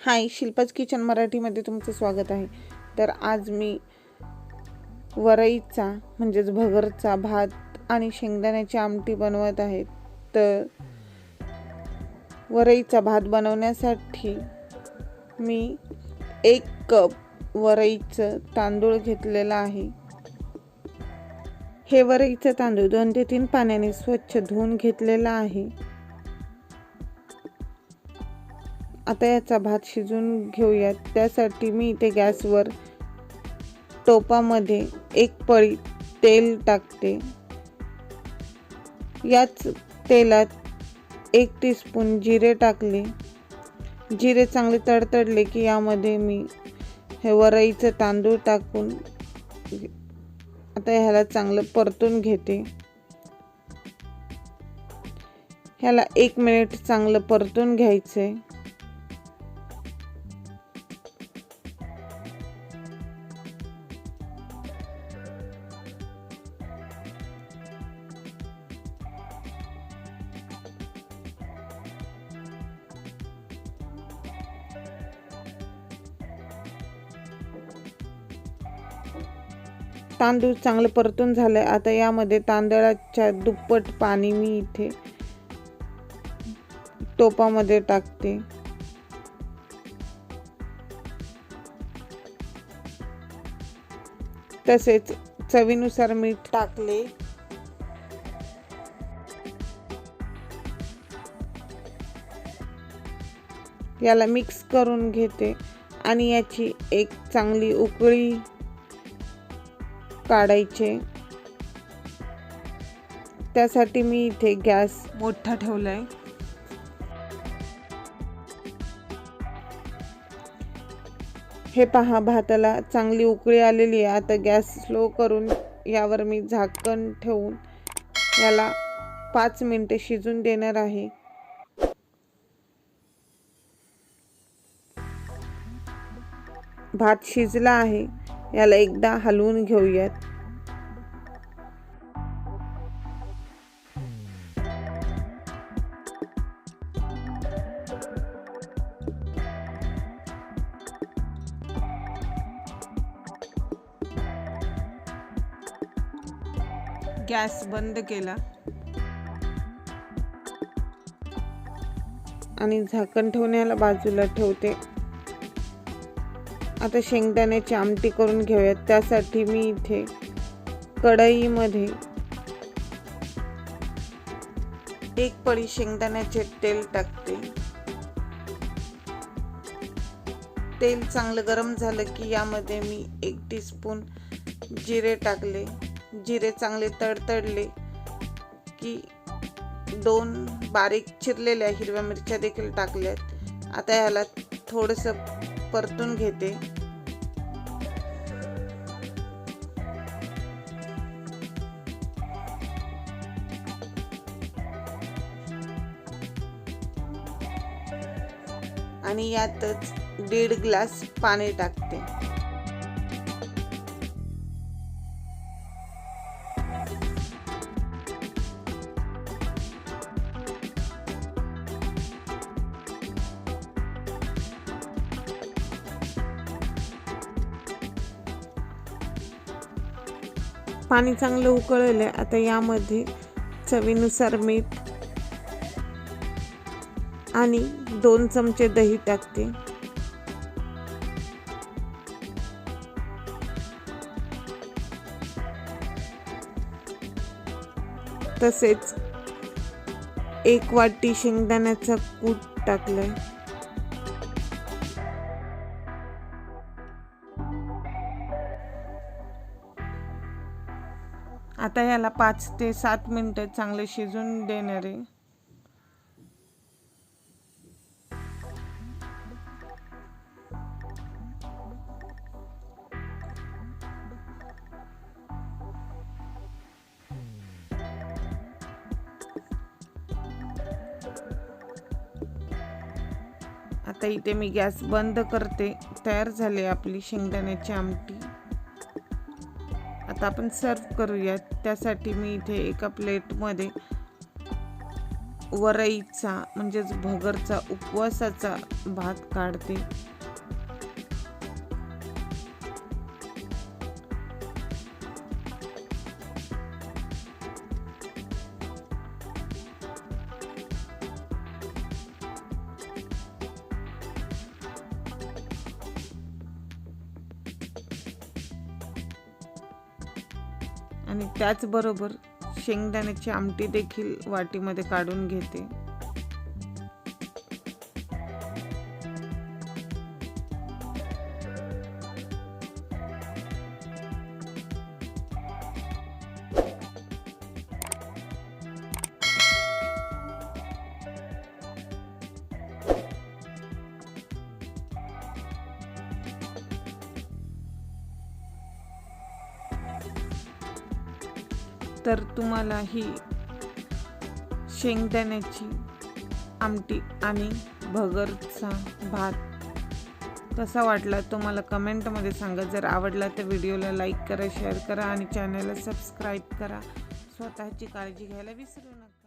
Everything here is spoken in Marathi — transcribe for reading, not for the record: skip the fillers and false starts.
हाय, शिल्पाच किचन मराठीमध्ये तुमचं स्वागत आहे। तर आज मी वरईचा म्हणजेच भगरचा भात आणि शेंगदाण्याची आमटी बनवत आहे। तर वरईचा भात बनवण्यासाठी मी 1 कप वरईचं तांदूळ घेतलेला आहे। हे वरईचं तांदूळ 2 ते 3 पाण्याने स्वच्छ धुवून घेतलेला आहे। आता याचा भात शिजवून घेऊयात। त्यासाठी मी इथे गॅसवर टोपामध्ये 1 पळी तेल टाकते। याच तेलात 1 टीस्पून जिरे टाकले। जिरे चांगले तडतडले की यामध्ये मी हे वरईचे तांदूळ टाकून आता ह्याला चांगलं परतून घेते। ह्याला 1 मिनिट चांगलं परतून घ्यायचे। तांदूळ चांगलं परतून झालंय। आता यामध्ये तांदळाच्या दुप्पट पाणी मी इथे टोपामध्ये टाकते। तसेच चवीनुसार मीठ टाकले। याला मिक्स करून घेते आणि याची एक चांगली उकळी काढायचे। त्यासाठी मी इथे गॅस मोठा ठेवलाय। हे पहा, भाताला चांगली उकळी आलेली आहे। आता गॅस स्लो करून यावर मी झाकण ठेवून याला 5 मिनिटे शिजून देणार आहे। भात शिजला आहे, याला एकदा हलवून घेऊयात। गॅस बंद केला आणि झाकण ठेवण्याला बाजूला ठेवते। आता शेंगदाण्याची आमटी करून घेऊयात। त्यासाठी मी इथे कढईमध्ये 1 पळी शेंगदाण्याचे तेल टाकते। तेल चांगलं गरम झालं की यामध्ये मी 1 टीस्पून जिरे टाकले। जिरे चांगले तडतडले की 2 बारीक चिरलेल्या हिरव्या मिरच्या देखील टाकल्यात। आता याला थोडंसं परतून घेते। आणि यातच 1.5 ग्लास पाणी टाकते। पाणी चांगलं उकळले। आता यामध्ये चवीनुसार मीठ आणि 2 चमचे दही टाकते। तसेच 1 वाटी शेंगदाण्याचा कूट टाकलाय। आता याला 5 ते 7 मिनिटे चांगले शिजून देणार आहे। आता इथे मी गॅस बंद करते। तयार झाली आपली शेंगदाण्याची आमटी। आता आपण सर्व करूयात। त्यासाठी मी इथे एका प्लेटमध्ये वरईचा म्हणजेच भगरचा उपवासाचा भात काढते। आणि त्याचबरोबर शेंगदाण्याची आमटी देखील वाटीमध्ये काढून घेते। तर तुम्हाला ही शेंगदाण्याची आमटी आणि भगरचा भात कसा वाटला तो मला कमेंटमध्ये सांगा। जर आवडला तर व्हिडिओला लाईक करा, शेअर करा आणि चॅनलला सबस्क्राईब करा। स्वतःची काळजी घ्यायला विसरू नका।